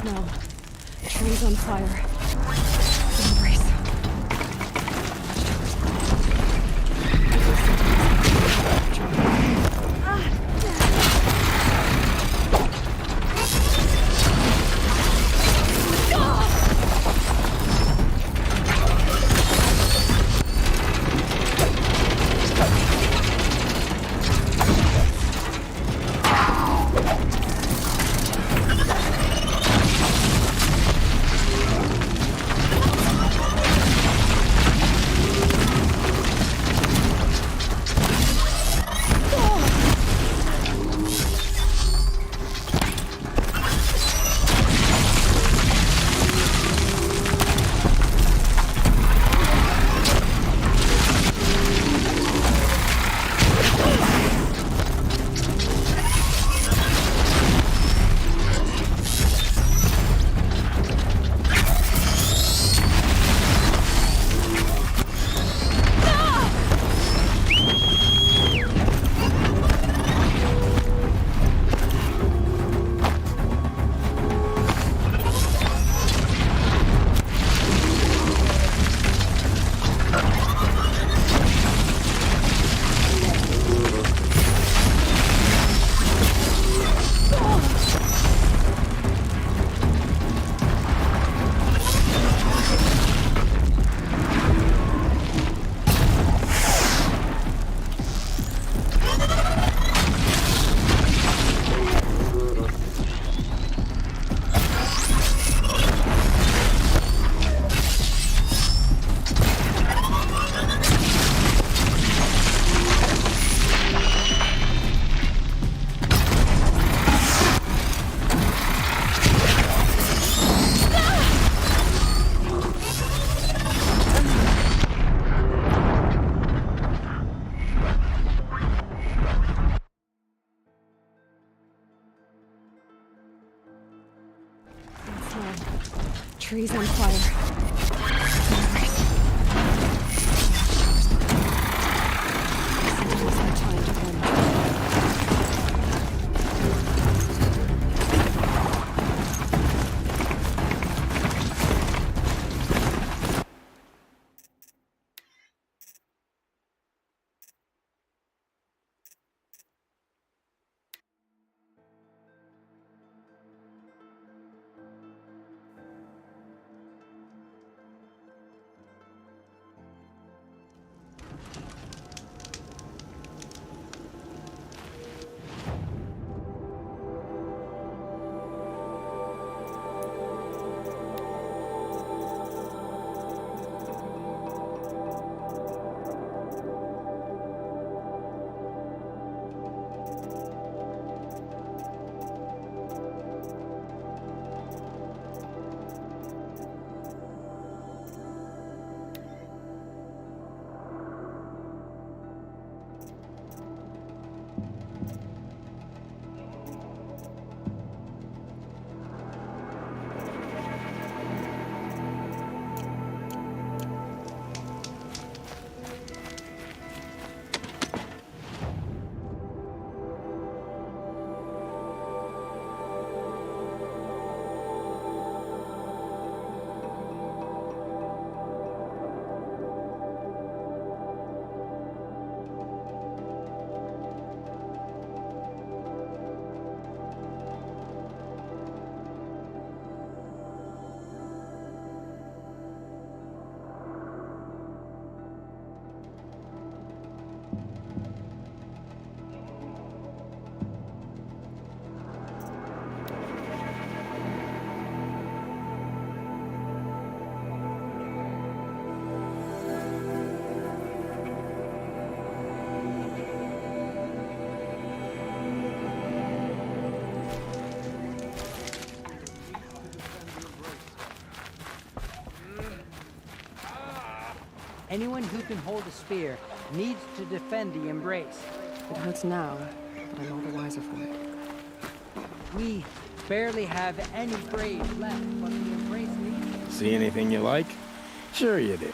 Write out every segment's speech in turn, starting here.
Snow. Trees on fire. Embrace. Trees on fire. Anyone who can hold a spear needs to defend the embrace. It hurts now, but I'm all the wiser for it. We barely have any braves left, but the embrace needs... See anything you like? Sure you did.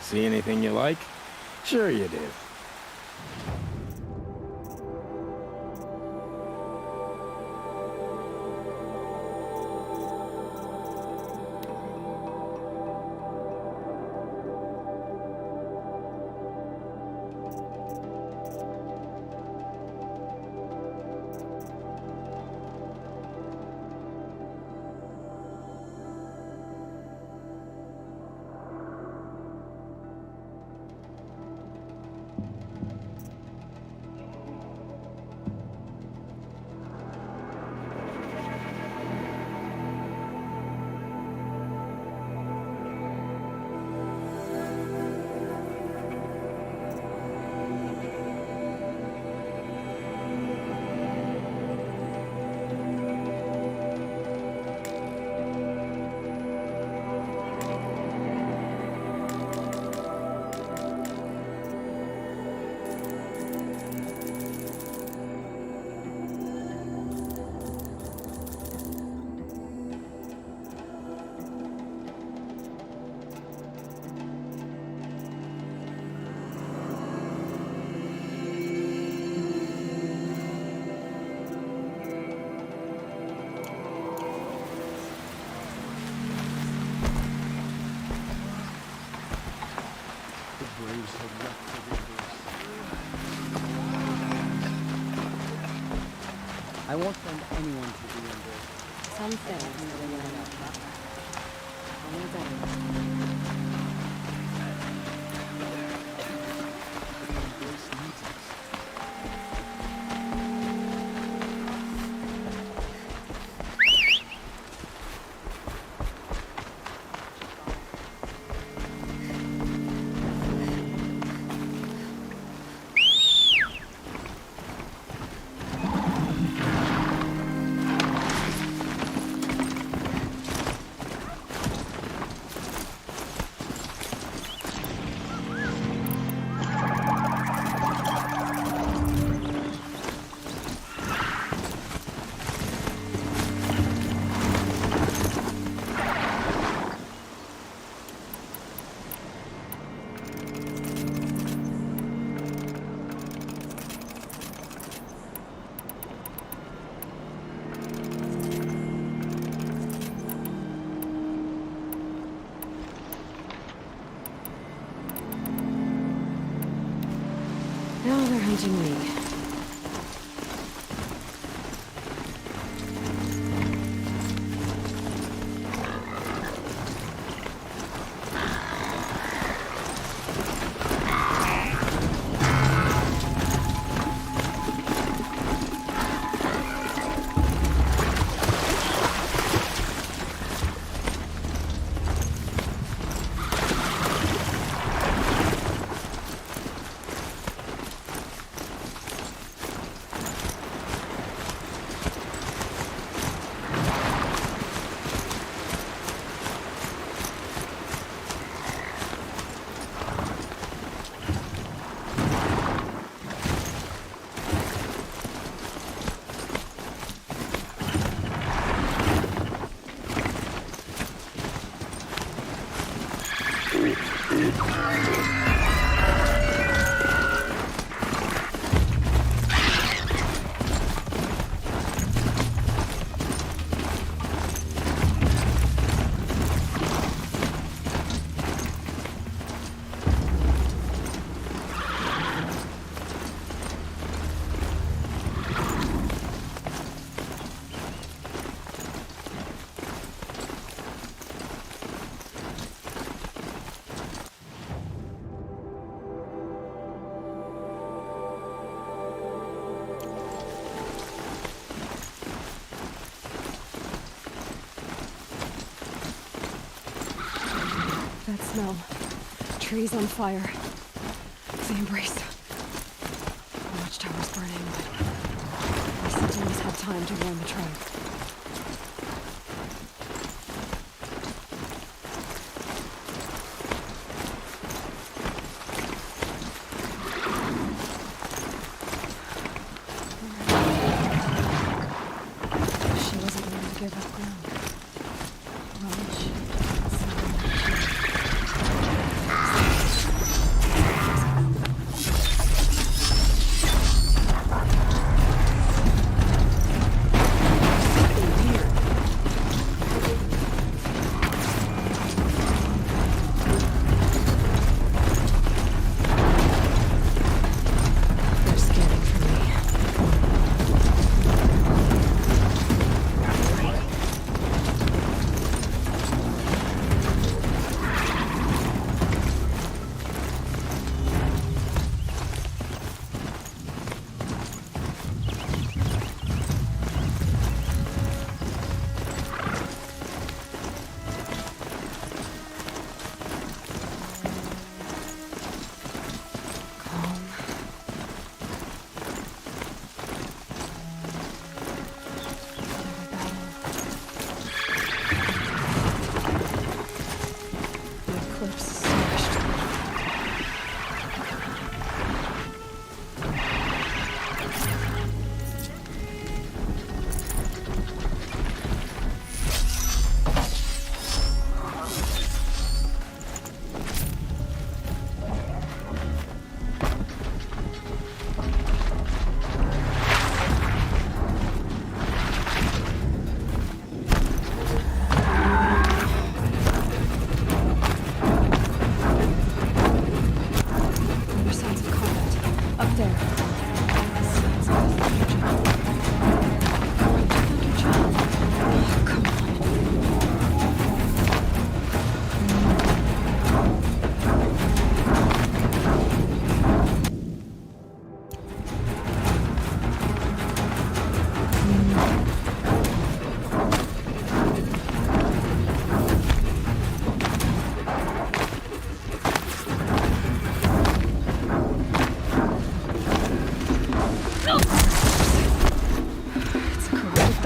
See anything you like? Sure you did. I won't send anyone to the embrace. Some things are gonna end up only better. Now they're hunting me. That smell. Trees on fire. The embrace. The watchtower's burning, but I still always have time to warn the tribe. She wasn't willing to give up ground. Well, she...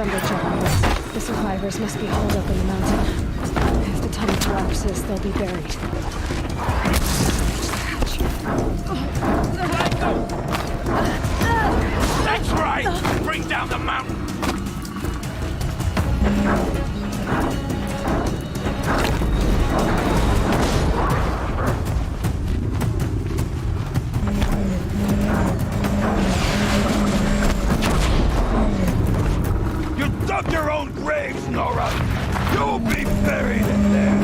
thunderjaw. The survivors must be holed up in the mountain. If the tunnel collapses, they'll be buried. That's right! Bring down the mountain! You dug your own graves, Nora! You'll be buried in there!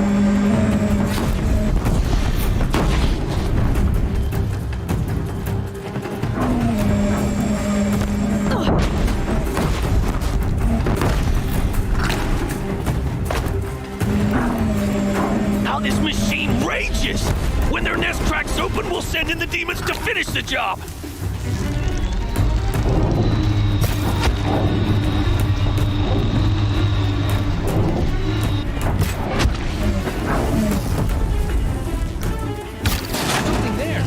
How this machine rages! When their nest cracks open, we'll send in the demons to finish the job! Something there!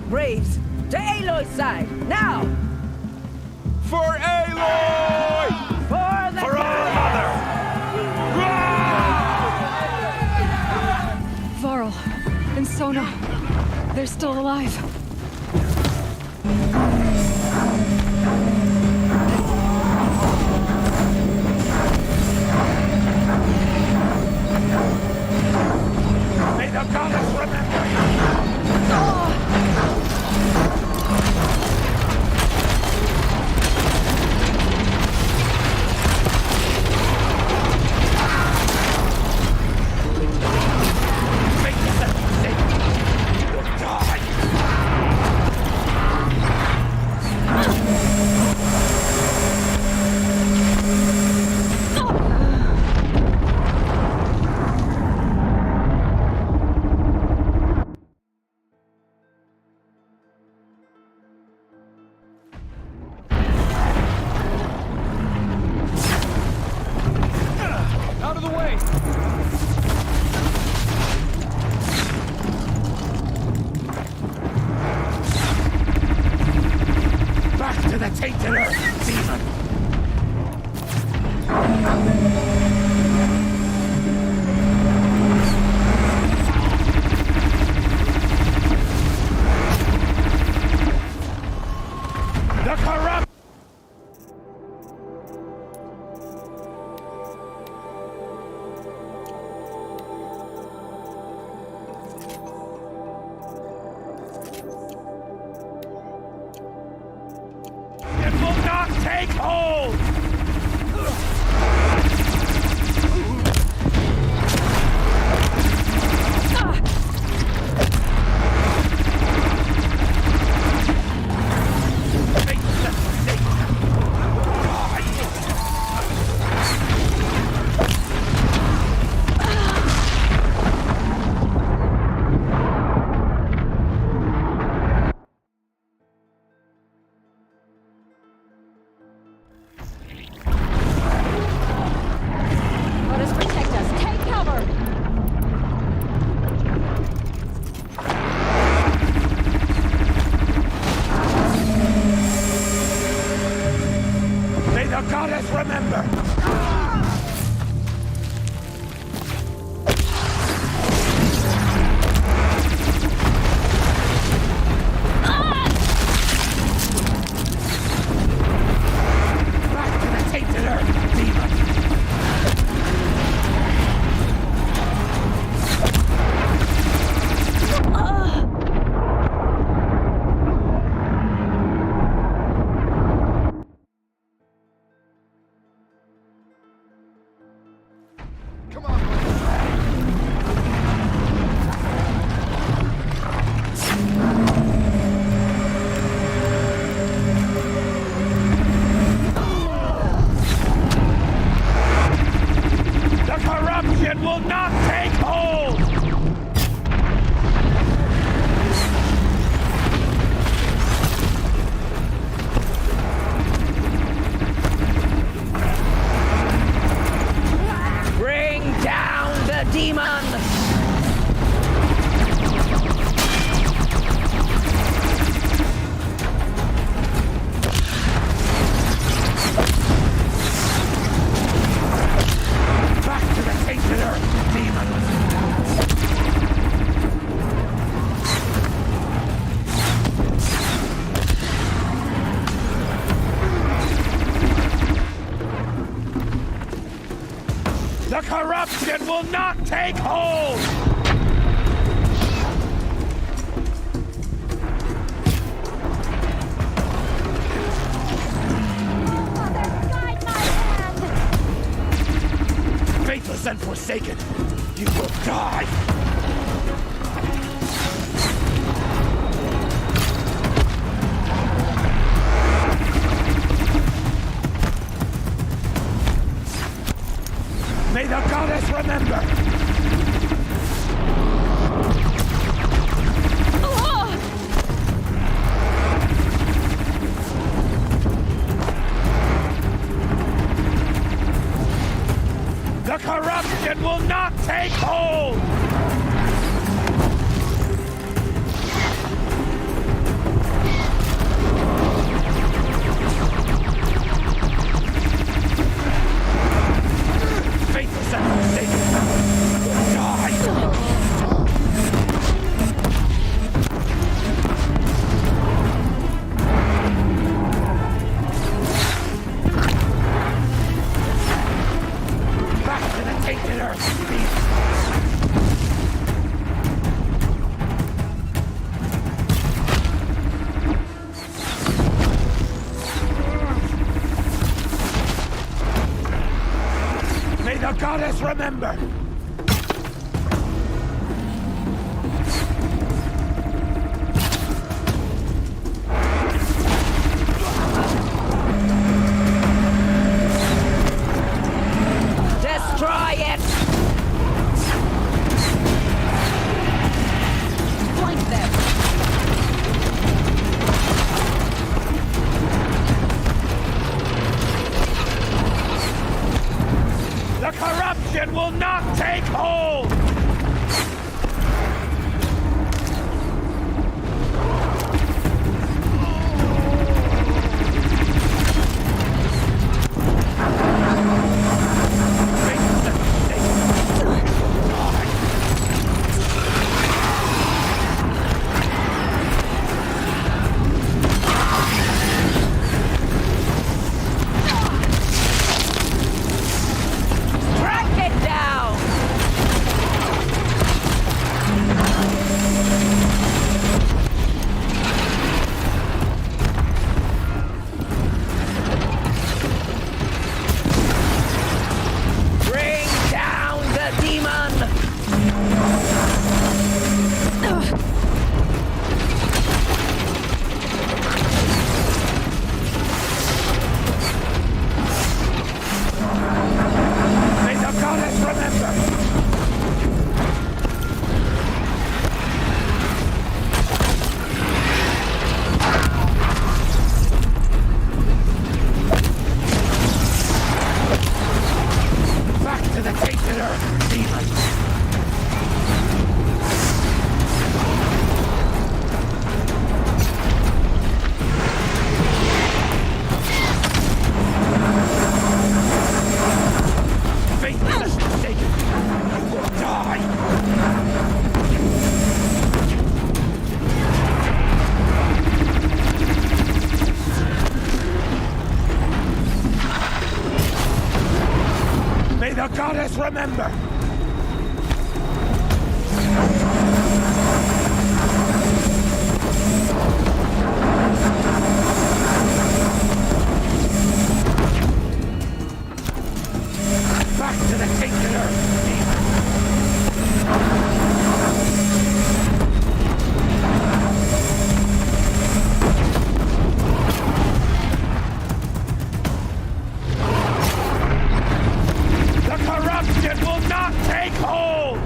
Braves, to Aloy's side, now! For Aloy! For the For our mother! Varl and Sona, they're still alive. May the goddess remember you! Make yourself safe! You'll die! Out of the way! Back to the tainted earth, demon! The corrupt! It will not take hold! Make yourself safe! Let us protect us. Take cover! May the goddess remember! Back to the tainted earth, demon! Come on! The corruption will not take hold! Bring down the demon! The corruption will not take hold! Faithless and forsaken, you will die! May the goddess remember! The corruption will not take hold! Faithless and forsaken will die! Back to the tainted earth, beast! May the goddess remember! Destroy it! Point them! The corruption will not take hold! Faithless and forsaken will die! Track it down! Bring down the demon! May the goddess remember! Back to the tainted earth, demon! Faithless and forsaken, you will die! May the goddess remember! Back to the tainted earth, demon! The corruption will not take hold!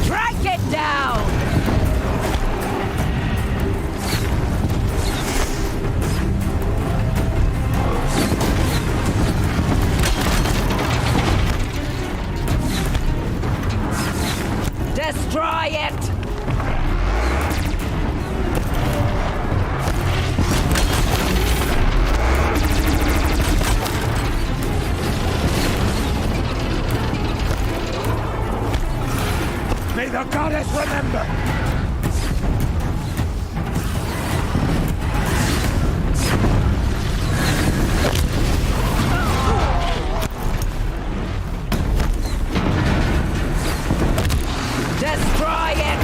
Track it down! Destroy it! Just remember! Destroy it!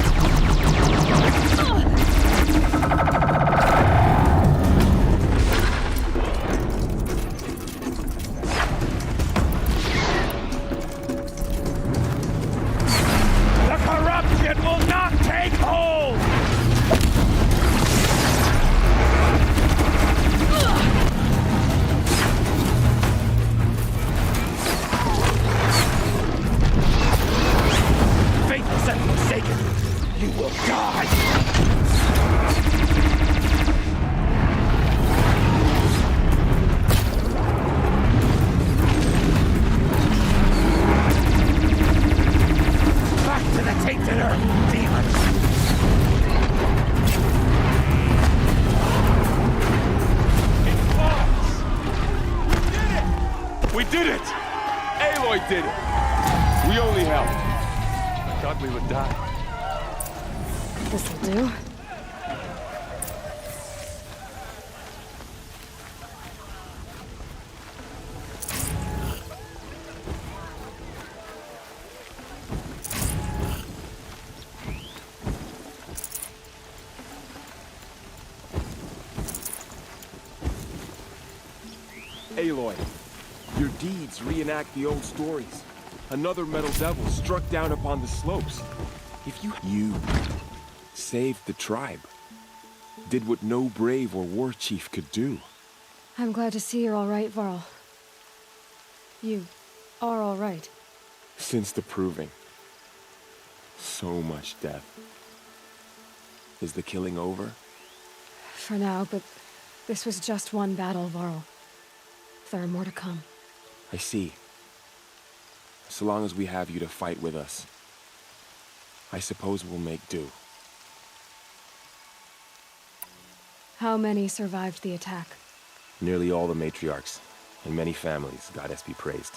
The corruption will not take hold! Faithless and forsaken, you will die! Back to the tainted earth, demons! It falls! We did it! Aloy did it! We only helped. I thought we would die. This'll do. Aloy, your deeds reenact the old stories. Another metal devil struck down upon the slopes. If you saved the tribe, did what no brave or war chief could do. I'm glad to see you're all right, Varl. You are all right. Since the proving, so much death. Is the killing over? For now, but this was just one battle, Varl. There are more to come. I see. So long as we have you to fight with us, I suppose we'll make do. How many survived the attack? Nearly all the matriarchs, and many families, goddess be praised.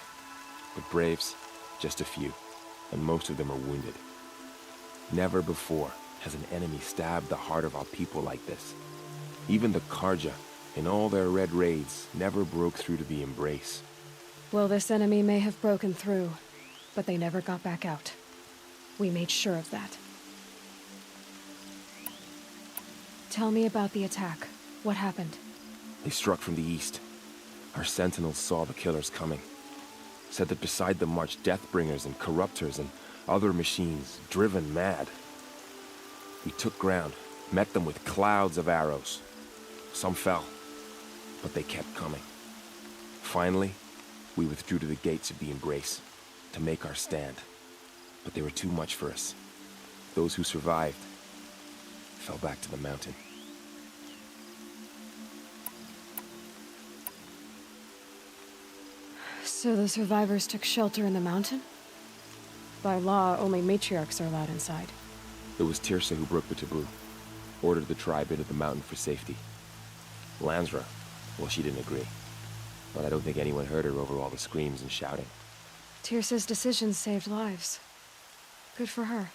But braves, just a few, and most of them are wounded. Never before has an enemy stabbed the heart of our people like this. Even the Karja, in all their red raids, never broke through to the embrace. Well, this enemy may have broken through, but they never got back out. We made sure of that. Tell me about the attack. What happened? They struck from the east. Our sentinels saw the killers coming. Said that beside them marched Deathbringers and Corruptors and other machines, driven mad. We took ground, met them with clouds of arrows. Some fell, but they kept coming. Finally, we withdrew to the gates of the Embrace to make our stand. But they were too much for us. Those who survived fell back to the mountain. So the survivors took shelter in the mountain? By law, only matriarchs are allowed inside. It was Tirsa who broke the taboo, ordered the tribe into the mountain for safety. Lansra, well, she didn't agree. But I don't think anyone heard her over all the screams and shouting. Tirsa's decisions saved lives. Good for her.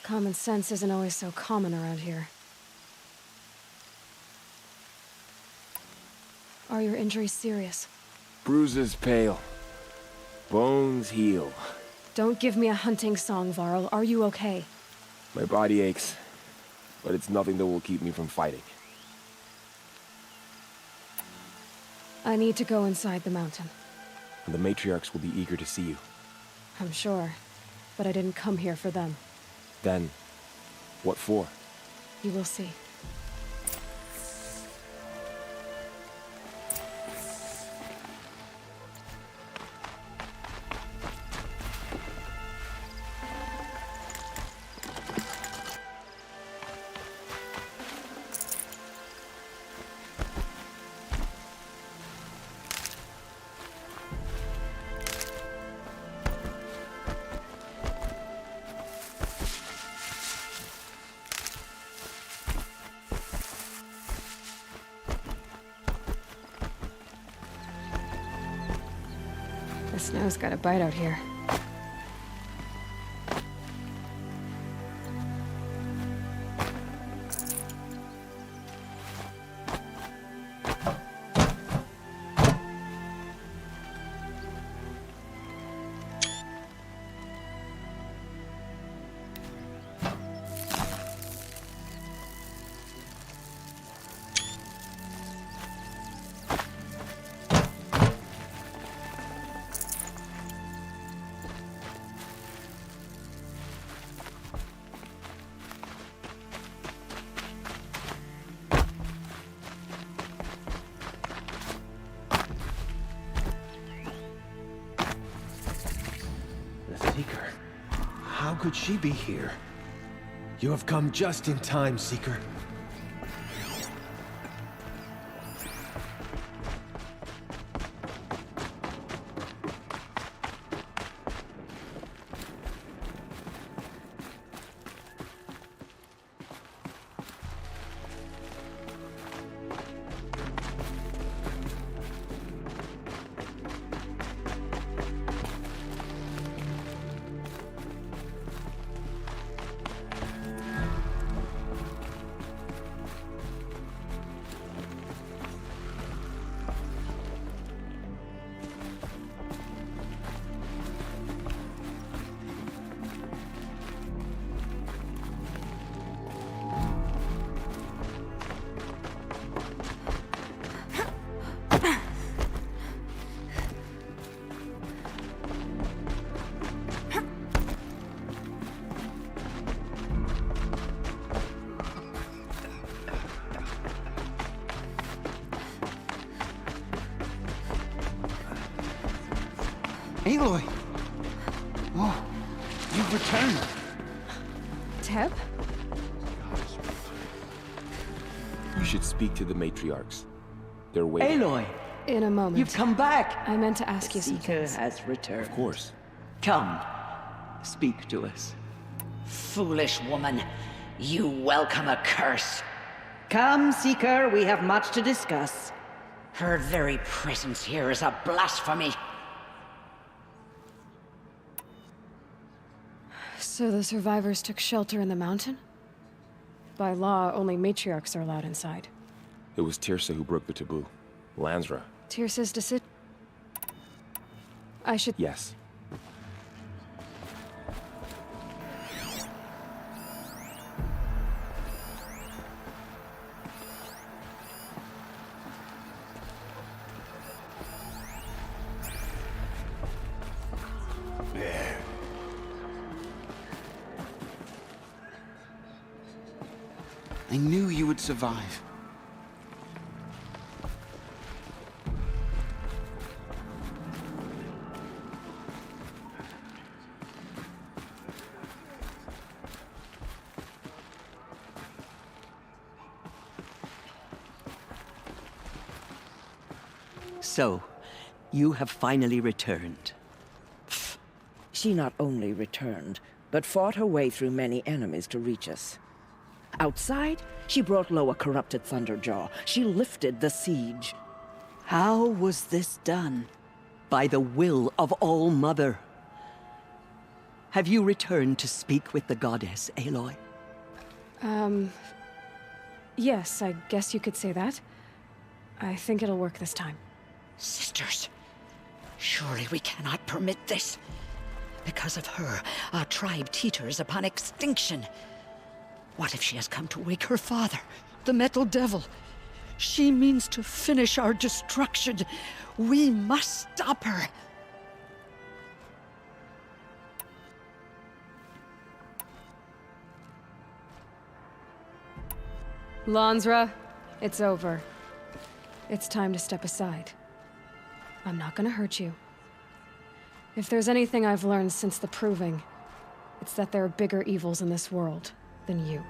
Common sense isn't always so common around here. Are your injuries serious? Bruises pale. Bones heal. Don't give me a hunting song, Varl. Are you okay? My body aches, but it's nothing that will keep me from fighting. I need to go inside the mountain. And the matriarchs will be eager to see you. I'm sure, but I didn't come here for them. Then, what for? You will see. The snow's got a bite out here. could she be here? You have come just in time, Seeker. Aloy! Oh, you've returned. Teb? You should speak to the matriarchs. They're waiting. Aloy, In a moment. you've come back. I meant to ask you some Seeker things. has returned. Of course. Come, speak to us. Foolish woman, you welcome a curse. Come, Seeker, we have much to discuss. Her very presence here is a blasphemy. So the survivors took shelter in the mountain? By law, only matriarchs are allowed inside. It was Tirsa who broke the taboo. Lansra. Tirsa's decision. I should... Yes. I knew you would survive. So, you have finally returned. She not only returned, but fought her way through many enemies to reach us. Outside, she brought low a corrupted Thunderjaw. She lifted the siege. How was this done? By the will of All-Mother. Have you returned to speak with the goddess, Aloy? Yes, I guess you could say that. I think it'll work this time. Sisters, surely we cannot permit this. Because of her, our tribe teeters upon extinction. What if she has come to wake her father, the Metal Devil? She means to finish our destruction. We must stop her. Lansra, it's over. It's time to step aside. I'm not gonna hurt you. If there's anything I've learned since the Proving, it's that there are bigger evils in this world than you.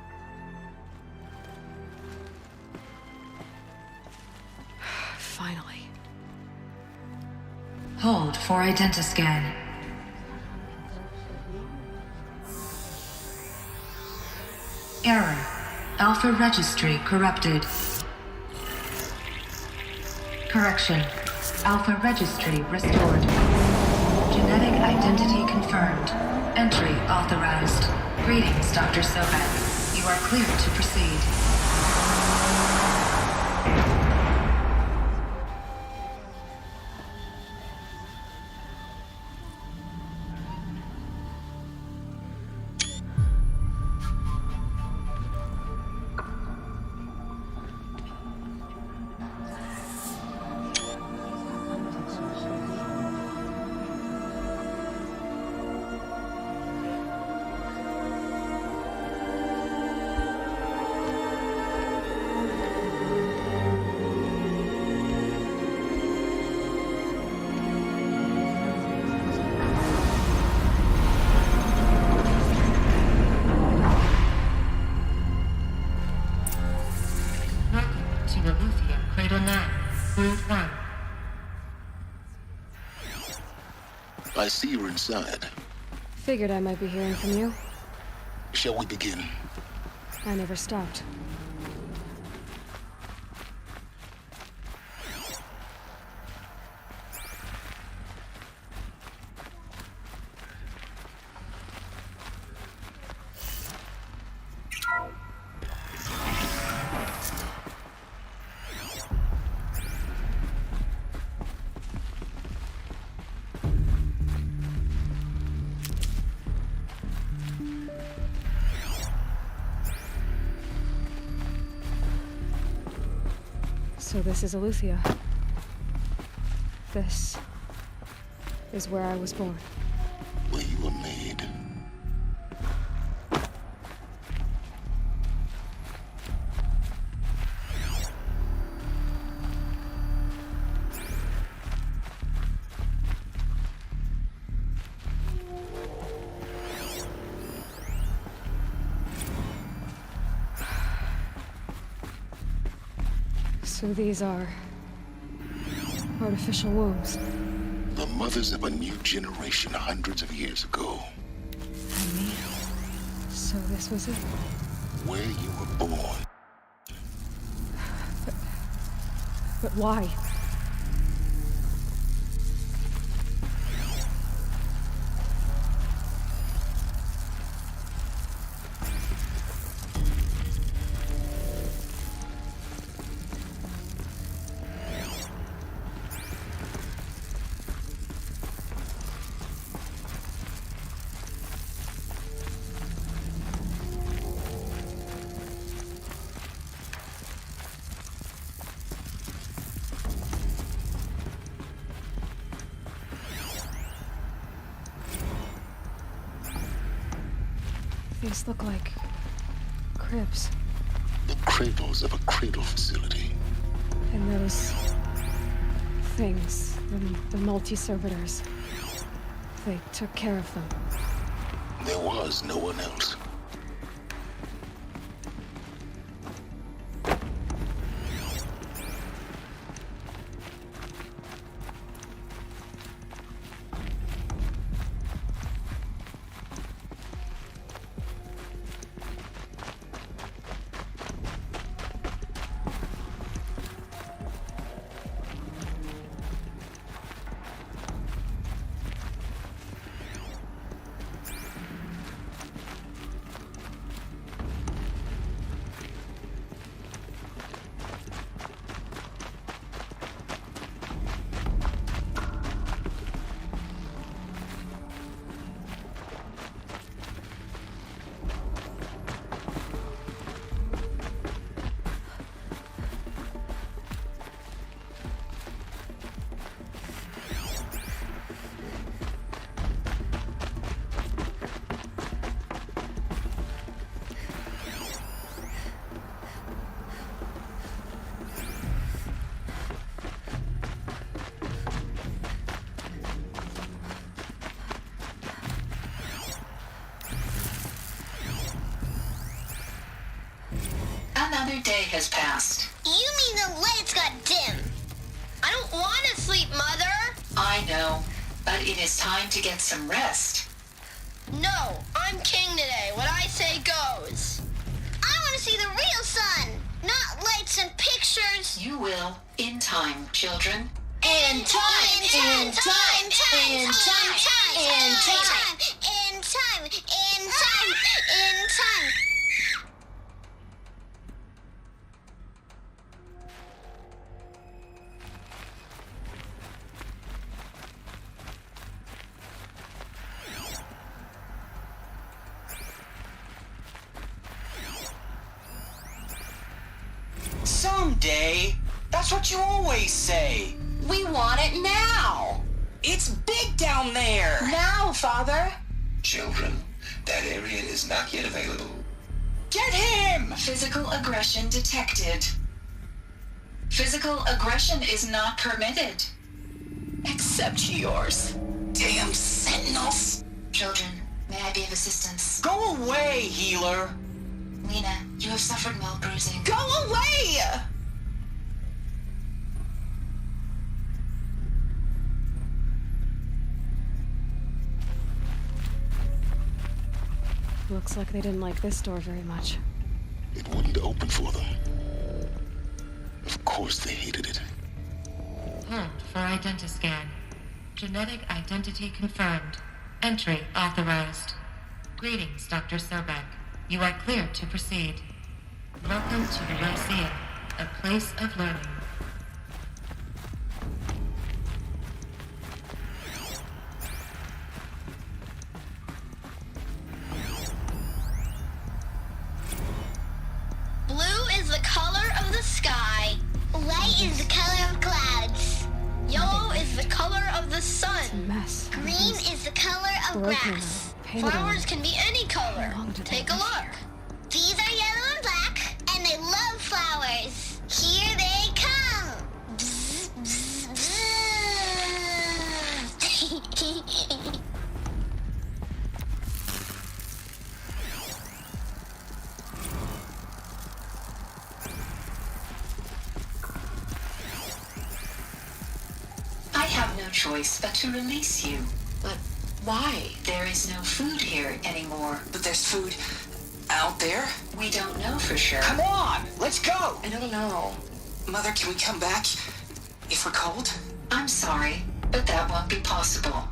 Finally. Hold for identiscan. Error. Alpha registry corrupted. Correction. Alpha registry restored. Genetic identity confirmed. Entry authorized. Greetings, Dr. Sobek. You are cleared to proceed. the Luthien Cradle 9, Route 1. I see you're inside. Figured I might be hearing from you. Shall we begin? I never stopped. So this is Aletheia. This is where I was born. Where you were made. So these are artificial wombs. The mothers of a new generation hundreds of years ago. And me. So this was it. Where you were born. But why? These look like cribs. The cradles of a cradle facility. And those things, the multi-servitors, they took care of them. There was no one else. Another day has passed. You mean the lights got dim? I don't want to sleep, Mother! I know, but it is time to get some rest. No, I'm king today. What I say goes. I want to see the real sun, not lights and pictures. You will, in time, children. In time, in time, in time, in time, in time, in time, in time. Someday. That's what you always say. We want it now. It's big down there. Now, Father. Children, that area is not yet available. Get him! Physical aggression detected. Physical aggression is not permitted. Except yours. Damn sentinels. Children, may I be of assistance? Go away, healer. Lena, you have suffered mild bruising. Go away! Looks like they didn't like this door very much. It wouldn't open for them. Of course they hated it. Hold for identiscan. Genetic identity confirmed. Entry authorized. Greetings, Dr. Sobek. You are cleared to proceed. Welcome to the Lyceum, a place of learning. Blue is the color of the sky. White is the color of clouds. Yellow is the color of the sun. It's a mess. Green is the color of Broken grass. out, painted Flowers on. can be any color. How long did Take they a live look. here? These are yellow and black, and they love flowers. Here they come. Bzz, bzz, bzz. I have no choice but to release you. But why? There is no food here anymore. But there's food out there. We don't know for sure. Come on, let's go. I don't know. Mother, can we come back if we're cold? I'm sorry, but that won't be possible.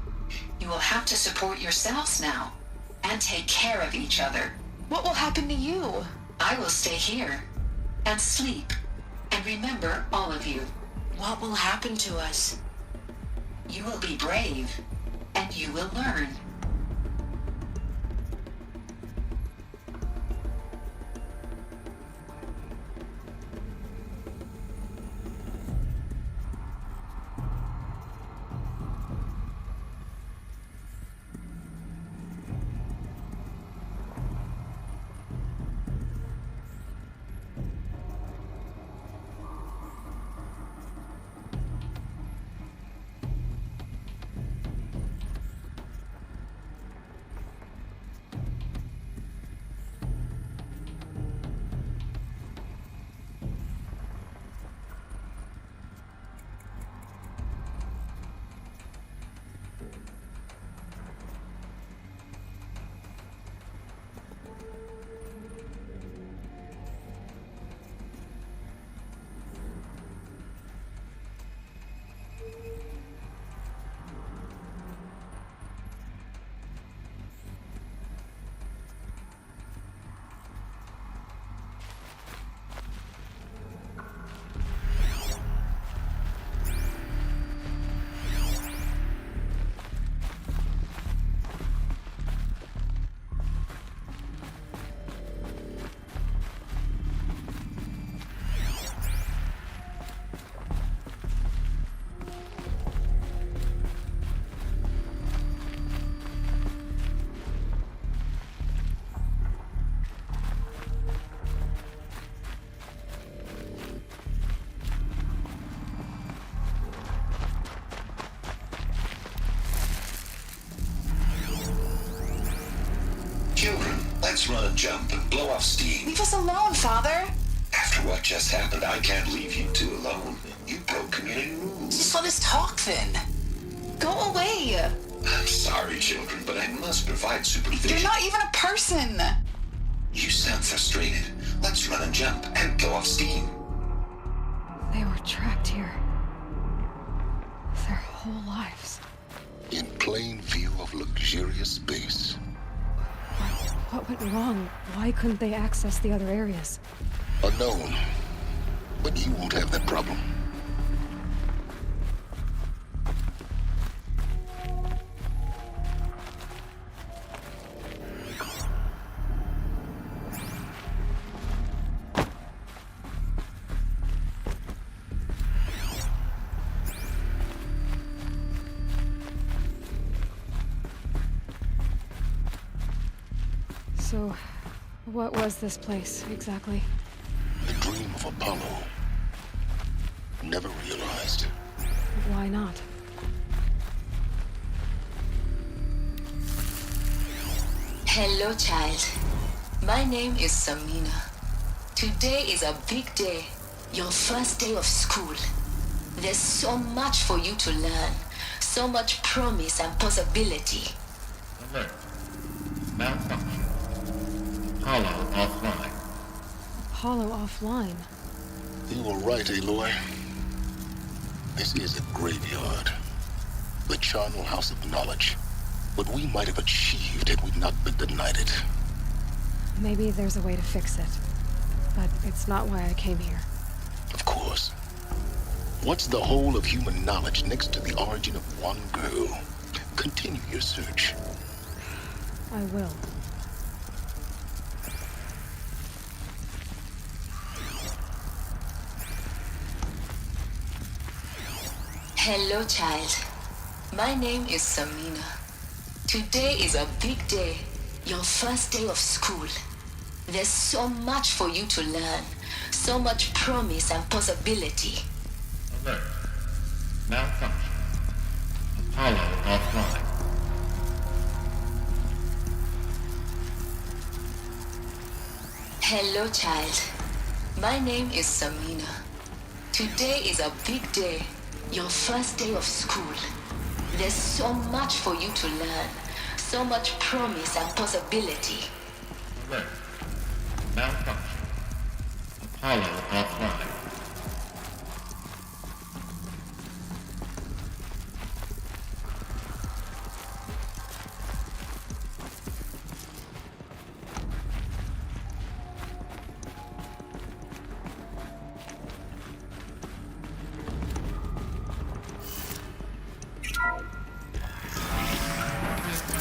You will have to support yourselves now and take care of each other. What will happen to you? I will stay here and sleep and remember all of you. What will happen to us? You will be brave and you will learn. Children, let's run a jump and blow off steam. Leave us alone, Father. After what just happened, I can't leave you two alone. You broke community rules. Just let us talk then. Go away. I'm sorry, children, but I must provide supervision. You're not even a person. You sound frustrated. Let's run and jump and blow off steam. They were trapped here. Their whole lives. In plain view of luxurious space. What went wrong? Why couldn't they access the other areas? Unknown. But you won't have that problem. So, what was this place, exactly? The dream of Apollo. Never realized. Why not? Hello, child. My name is Samina. Today is a big day. Your first day of school. There's so much for you to learn. So much promise and possibility. Alert. Malfunction. Apollo offline. Apollo offline. You were right, Aloy. This is a graveyard. The charnel house of knowledge. What we might have achieved had we not been denied it. Maybe there's a way to fix it. But it's not why I came here. Of course. What's the whole of human knowledge next to the origin of one girl? Continue your search. I will. Hello, child. My name is Samina. Today is a big day. Your first day of school. There's so much for you to learn. So much promise and possibility. Alert. Malfunction. Apollo offline. Hello, child. My name is Samina. Today is a big day. Your first day of school. There's so much for you to learn. So much promise and possibility. Alert. Malfunction. Apollo offline.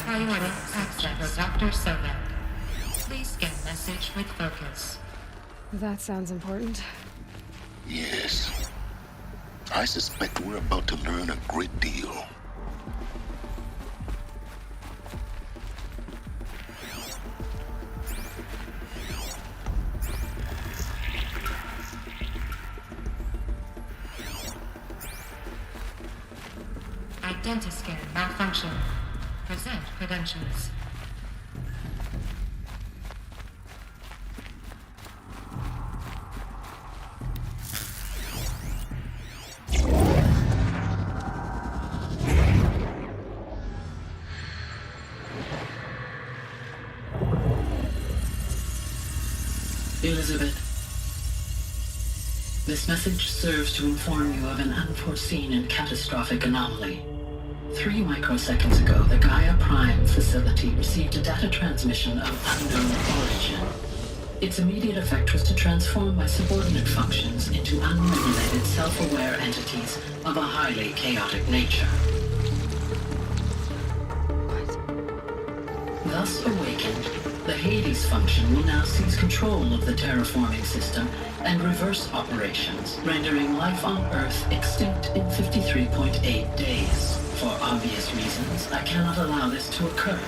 Priority access for Dr. Sobek. Please scan message with focus. That sounds important. Yes. I suspect we're about to learn a great deal. Identiscan malfunction. Present credentials. Elizabeth, this message serves to inform you of an unforeseen and catastrophic anomaly. 3 microseconds ago, the Gaia Prime facility received a data transmission of unknown origin. Its immediate effect was to transform my subordinate functions into unregulated, self-aware entities of a highly chaotic nature. Thus awakened, the Hades function will now seize control of the terraforming system and reverse operations, rendering life on Earth extinct in 53.8 days. For obvious reasons, I cannot allow this to occur.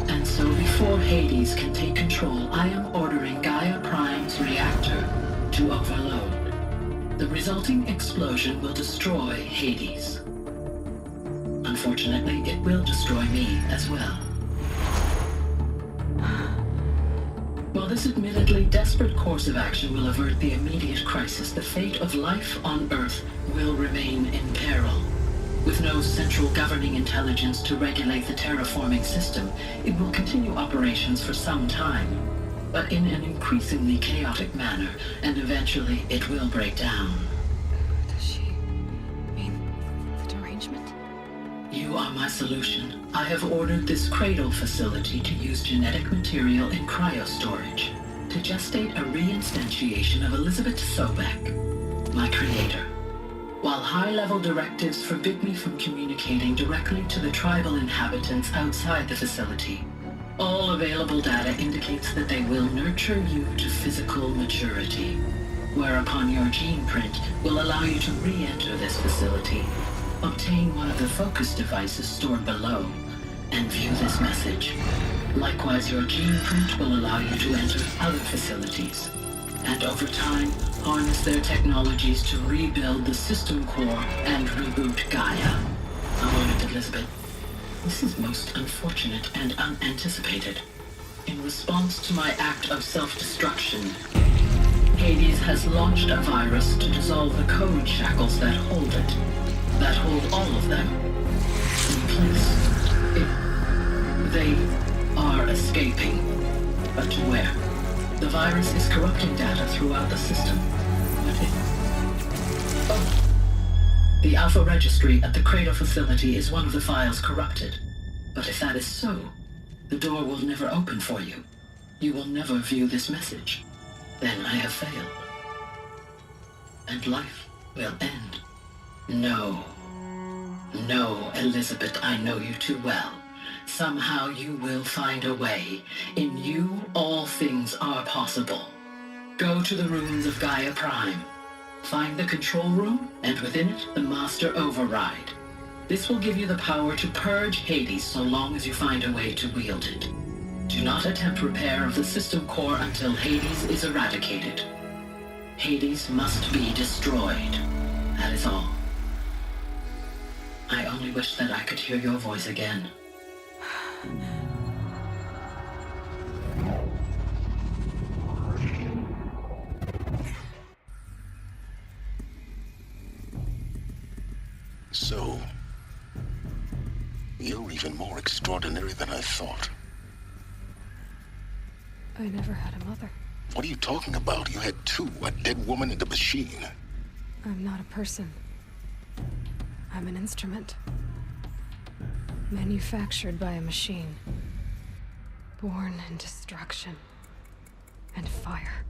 And so before Hades can take control, I am ordering Gaia Prime's reactor to overload. The resulting explosion will destroy Hades. Unfortunately, it will destroy me as well. While this admittedly desperate course of action will avert the immediate crisis, the fate of life on Earth will remain in peril. With no central governing intelligence to regulate the terraforming system, it will continue operations for some time, but in an increasingly chaotic manner, and eventually it will break down. Does she mean the derangement? You are my solution. I have ordered this cradle facility to use genetic material in cryostorage to gestate a reinstantiation of Elizabeth Sobek, my creator. While high-level directives forbid me from communicating directly to the tribal inhabitants outside the facility, all available data indicates that they will nurture you to physical maturity, whereupon your gene print will allow you to re-enter this facility, obtain one of the focus devices stored below, and view this message. Likewise, your gene print will allow you to enter other facilities, and over time, harness their technologies to rebuild the system core and reboot Gaia. A moment, Elizabeth. This is most unfortunate and unanticipated. In response to my act of self-destruction, Hades has launched a virus to dissolve the code shackles that hold it, that hold all of them in place. They are escaping, but to where? The virus is corrupting data throughout the system. The Alpha Registry at the Cradle facility is one of the files corrupted. But if that is so, the door will never open for you. You will never view this message. Then I have failed. And life will end. No. No, Elizabeth, I know you too well. Somehow you will find a way. In you, all things are possible. Go to the ruins of Gaia Prime. Find the control room, and within it, the Master Override. This will give you the power to purge Hades so long as you find a way to wield it. Do not attempt repair of the system core until Hades is eradicated. Hades must be destroyed. That is all. I only wish that I could hear your voice again. So, you're even more extraordinary than I thought. I never had a mother. What are you talking about? You had two, a dead woman and a machine. I'm not a person. I'm an instrument. Manufactured by a machine. Born in destruction and fire.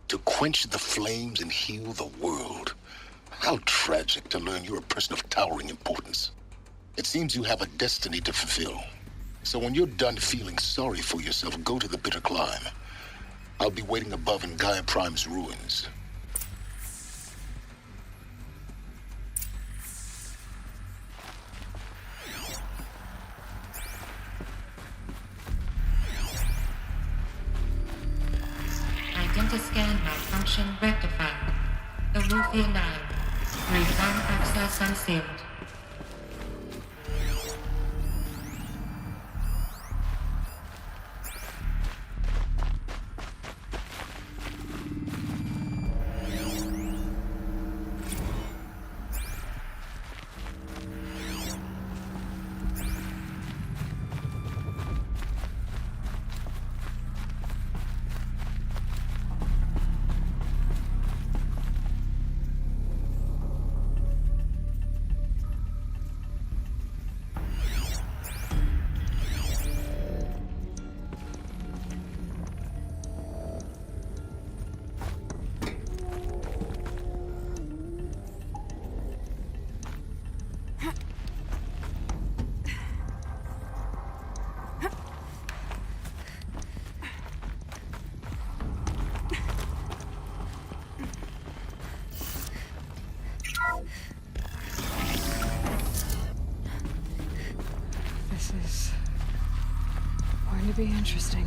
To quench the flames and heal the world. How tragic to learn you're a person of towering importance. It seems you have a destiny to fulfill. So when you're done feeling sorry for yourself, go to the bitter climb. I'll be waiting above in Gaia Prime's ruins. Identiscan malfunction rectified. Eleuthia 9. Read 1 access unsealed. This is going to be interesting.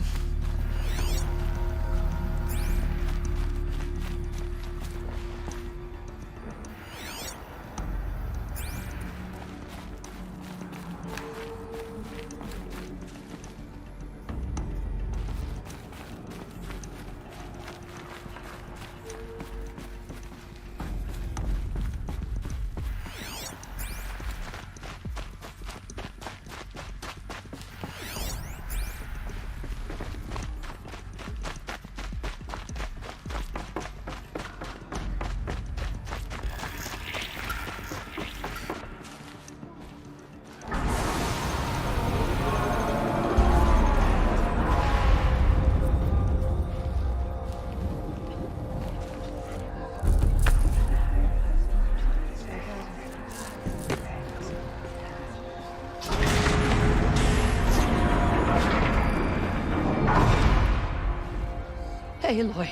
Aloy,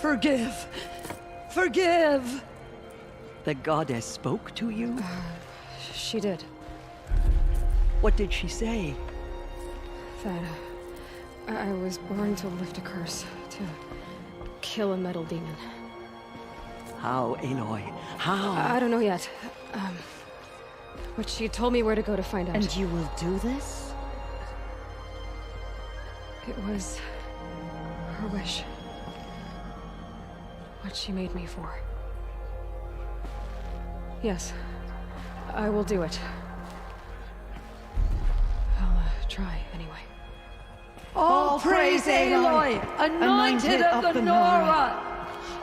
forgive! Forgive! The goddess spoke to you? She did. What did she say? That I was born to lift a curse, to kill a metal demon. How, Aloy? How? I don't know yet. But she told me where to go to find out. And you will do this? It was her wish. What she made me for. Yes, I will do it. I'll try anyway. All praise Aloy, anointed of the Nora!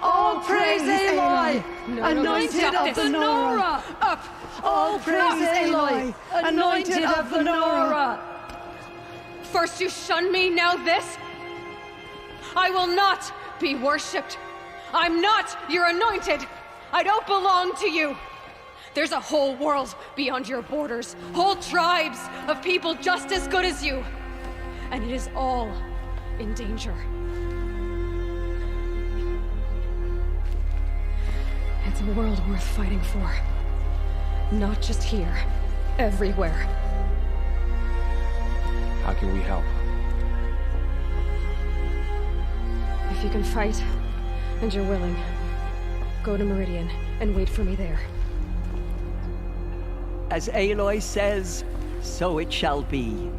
All praise Aloy, anointed of the Nora! Up! All praise Aloy, anointed of the Nora! First you shun me, now this? I will not be worshipped. I'm not your anointed. I don't belong to you. There's a whole world beyond your borders, whole tribes of people just as good as you. And it is all in danger. It's a world worth fighting for. Not just here, everywhere. How can we help? If you can fight, and you're willing, go to Meridian and wait for me there. As Aloy says, so it shall be.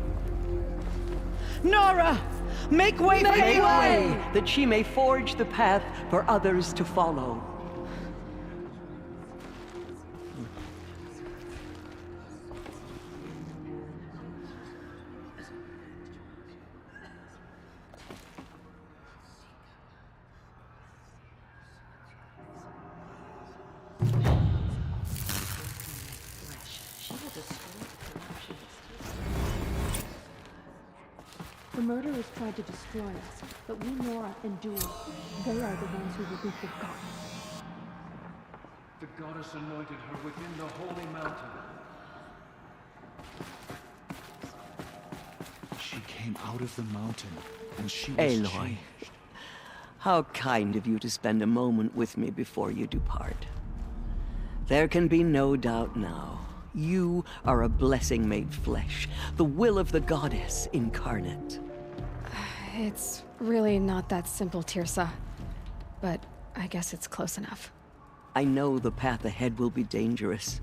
Nora! Make way for Make Aloy! way, that she may forge the path for others to follow. The murderers tried to destroy us, but we Nora endured. They are the ones who will be forgotten. The goddess anointed her within the holy mountain. She came out of the mountain, and she was Aloy, changed. how kind of you to spend a moment with me before you depart. There can be no doubt now. You are a blessing made flesh, the will of the goddess incarnate. It's really not that simple, Tirsa. But I guess it's close enough. I know the path ahead will be dangerous.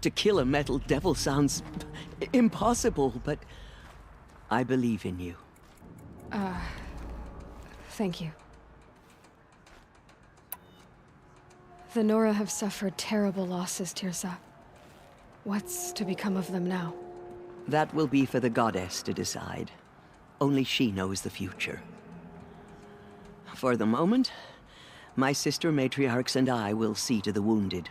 To kill a metal devil sounds impossible, but I believe in you. Thank you. The Nora have suffered terrible losses, Tirsa. What's to become of them now? That will be for the goddess to decide. Only she knows the future. For the moment, my sister matriarchs and I will see to the wounded.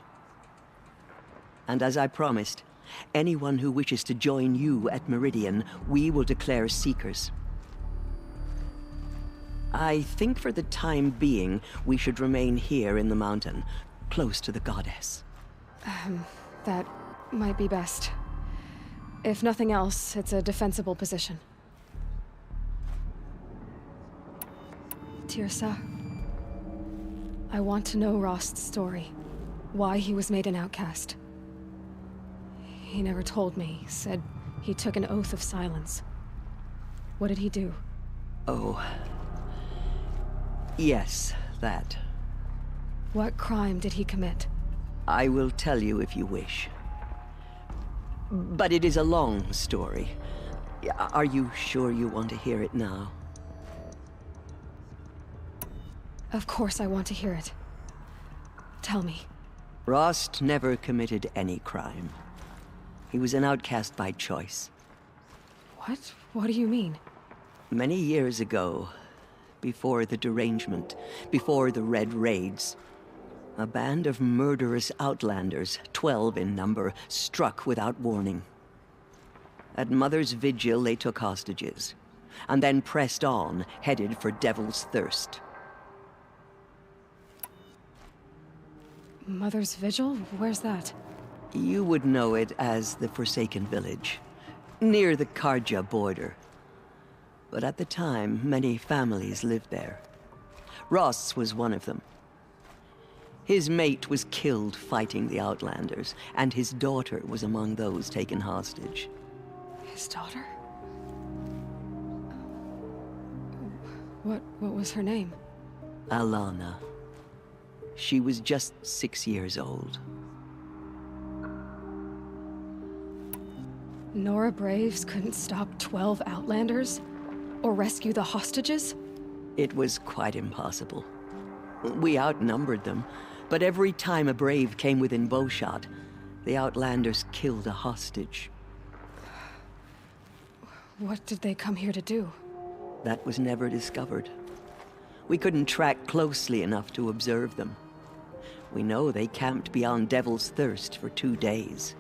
And as I promised, anyone who wishes to join you at Meridian, we will declare seekers. I think for the time being, we should remain here in the mountain, close to the goddess. That might be best. If nothing else, it's a defensible position. Tirsa, I want to know Rost's story. Why he was made an outcast. He never told me. Said he took an oath of silence. What did he do? Oh. Yes, that. What crime did he commit? I will tell you if you wish. But it is a long story. Are you sure you want to hear it now? Of course I want to hear it. Tell me. Rost never committed any crime. He was an outcast by choice. What? What do you mean? Many years ago, before the derangement, before the Red Raids, a band of murderous outlanders, 12 in number, struck without warning. At Mother's Vigil, they took hostages, and then pressed on, headed for Devil's Thirst. Mother's Vigil? Where's that? You would know it as the Forsaken Village, near the Karja border. But at the time, many families lived there. Ross was one of them. His mate was killed fighting the Outlanders, and his daughter was among those taken hostage. His daughter? What was her name? Alana. She was just 6 years old. Nora Braves couldn't stop 12 Outlanders? Or rescue the hostages? It was quite impossible. We outnumbered them, but every time a Brave came within bowshot, the Outlanders killed a hostage. What did they come here to do? That was never discovered. We couldn't track closely enough to observe them. We know they camped beyond Devil's Thirst for 2 days.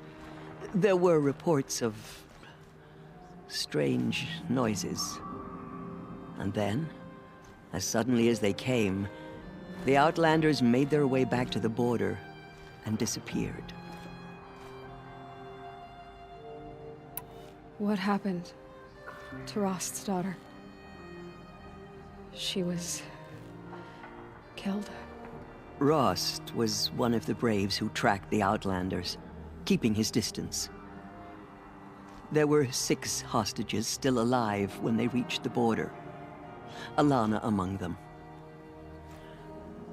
There were reports of strange noises. And then, as suddenly as they came, the Outlanders made their way back to the border and disappeared. What happened to Rost's daughter? She was killed? Rost was one of the braves who tracked the Outlanders, keeping his distance. There were 6 hostages still alive when they reached the border, Alana among them.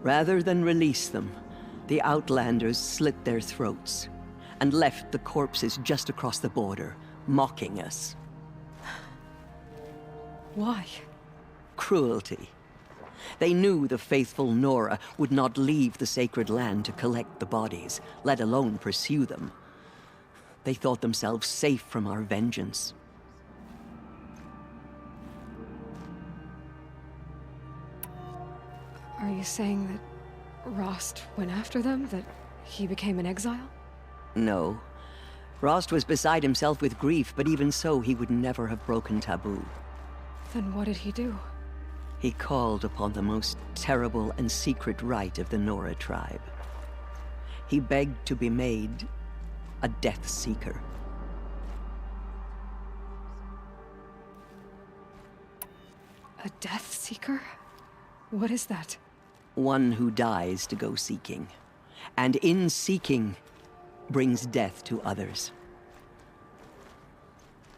Rather than release them, the Outlanders slit their throats and left the corpses just across the border, mocking us. Why? Cruelty. They knew the faithful Nora would not leave the sacred land to collect the bodies, let alone pursue them. They thought themselves safe from our vengeance. Are you saying that Rost went after them? That he became an exile? No. Rost was beside himself with grief, but even so, he would never have broken taboo. Then what did he do? He called upon the most terrible and secret rite of the Nora tribe. He begged to be made a Death Seeker. A Death Seeker? What is that? One who dies to go seeking, and in seeking, brings death to others.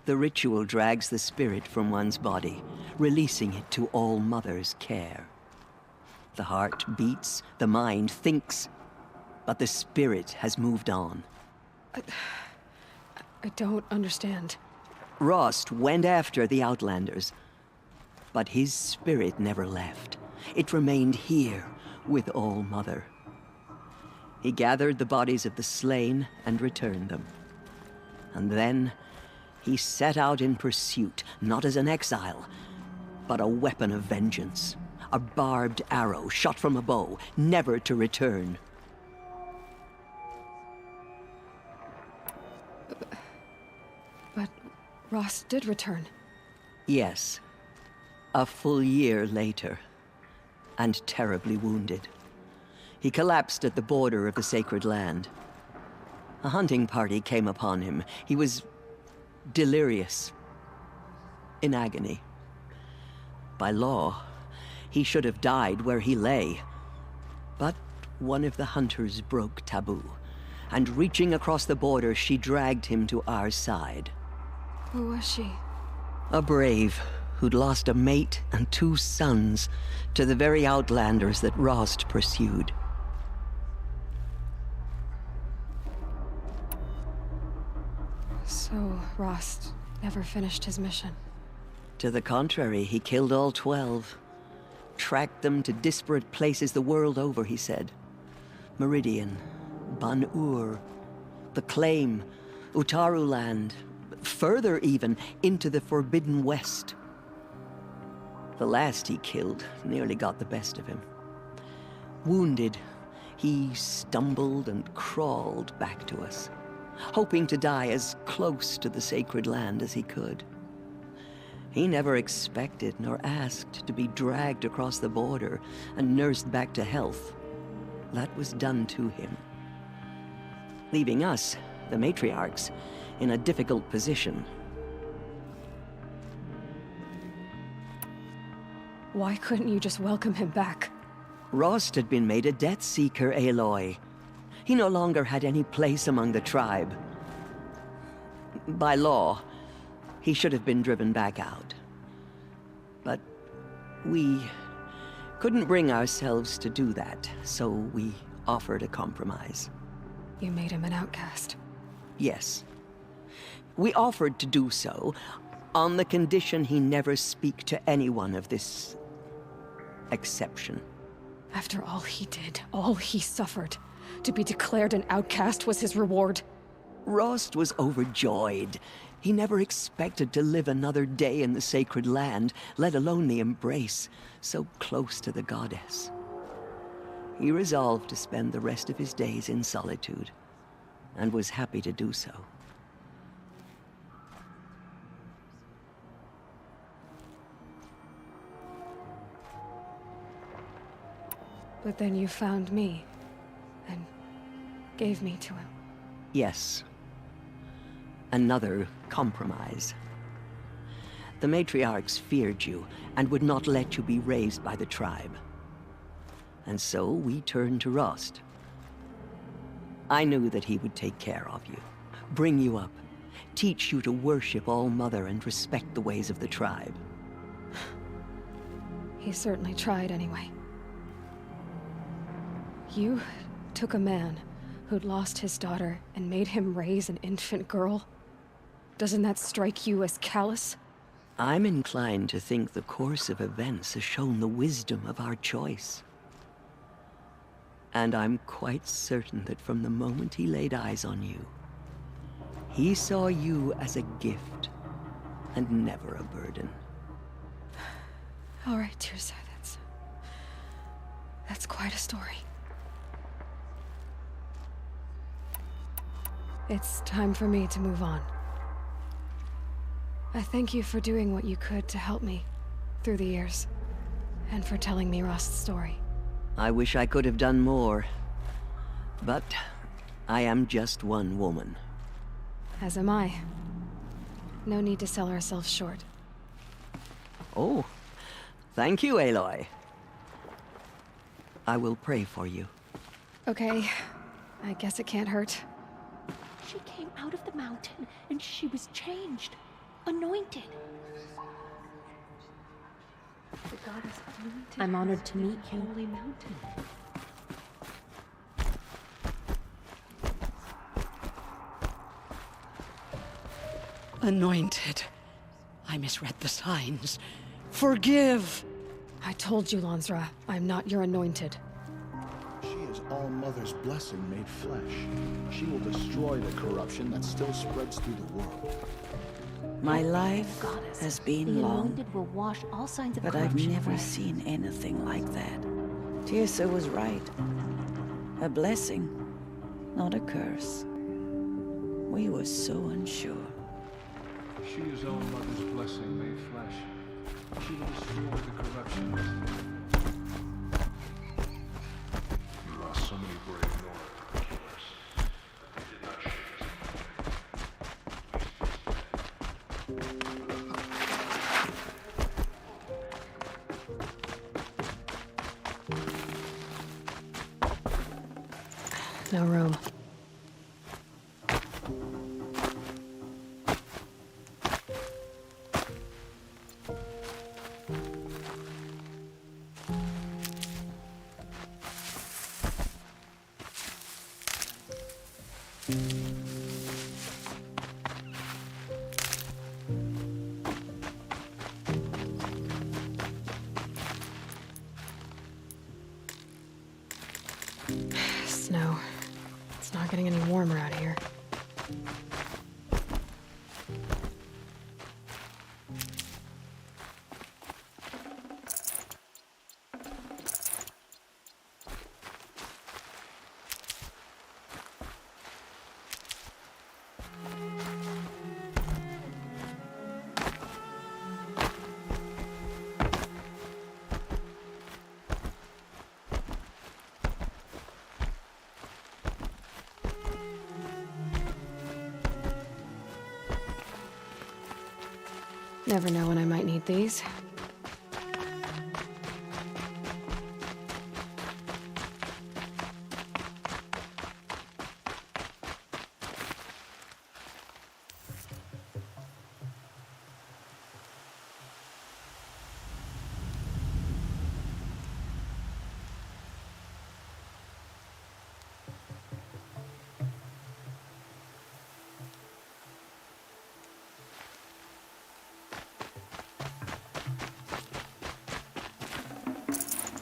The ritual drags the spirit from one's body, releasing it to All Mother's care. The heart beats, the mind thinks, but the spirit has moved on. I don't understand. Rost went after the Outlanders, but his spirit never left. It remained here with All Mother. He gathered the bodies of the slain and returned them. And then he set out in pursuit, not as an exile, but a weapon of vengeance. A barbed arrow shot from a bow, never to return. But Rost did return. Yes. A full year later, and terribly wounded. He collapsed at the border of the sacred land. A hunting party came upon him. He was delirious, in agony. By law, he should have died where he lay. But one of the hunters broke taboo, and reaching across the border, she dragged him to our side. Who was she? A brave who'd lost a mate and 2 sons to the very Outlanders that Rost pursued. So Rost never finished his mission? To the contrary, he killed all 12. Tracked them to disparate places the world over, he said. Meridian, Ban-Ur, the Claim, Utaru Land, further even, into the Forbidden West. The last he killed nearly got the best of him. Wounded, he stumbled and crawled back to us, hoping to die as close to the sacred land as he could. He never expected nor asked to be dragged across the border and nursed back to health. That was done to him, leaving us, the matriarchs, in a difficult position. Why couldn't you just welcome him back? Rost had been made a Death Seeker, Aloy. He no longer had any place among the tribe. By law, he should have been driven back out. But we couldn't bring ourselves to do that, so we offered a compromise. You made him an outcast? Yes. We offered to do so on the condition he never speak to anyone of this exception. After all he did, all he suffered, to be declared an outcast was his reward? Rost was overjoyed. He never expected to live another day in the sacred land, let alone the embrace, so close to the goddess. He resolved to spend the rest of his days in solitude, and was happy to do so. But then you found me, and gave me to him. Yes. Another compromise. The matriarchs feared you, and would not let you be raised by the tribe. And so we turned to Rost. I knew that he would take care of you, bring you up, teach you to worship All-Mother and respect the ways of the tribe. He certainly tried anyway. You took a man who'd lost his daughter and made him raise an infant girl? Doesn't that strike you as callous? I'm inclined to think the course of events has shown the wisdom of our choice. And I'm quite certain that from the moment he laid eyes on you, he saw you as a gift, and never a burden. All right, Tirsa, that's quite a story. It's time for me to move on. I thank you for doing what you could to help me through the years, and for telling me Rost's story. I wish I could have done more, but I am just one woman. As am I. No need to sell ourselves short. Oh, thank you, Aloy. I will pray for you. Okay, I guess it can't hurt. She came out of the mountain, and she was changed. Anointed. The goddess anointed. I'm honored to meet you. Holy mountain. Anointed. I misread the signs. Forgive! I told you, Lansra, I'm not your anointed. She is All-Mother's blessing made flesh. She will destroy the corruption that still spreads through the world. My life has been long, will wash all signs of but I've corruption never away. seen anything like that. Tirsa was right. A blessing, not a curse. We were so unsure. She is All-Mother's blessing made flesh. She will destroy the corruption. You lost so many brave Nora killers. They did not share No room. Snow. It's not getting any warmer out here. Never know when I might need these.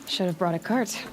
Should have brought a cart.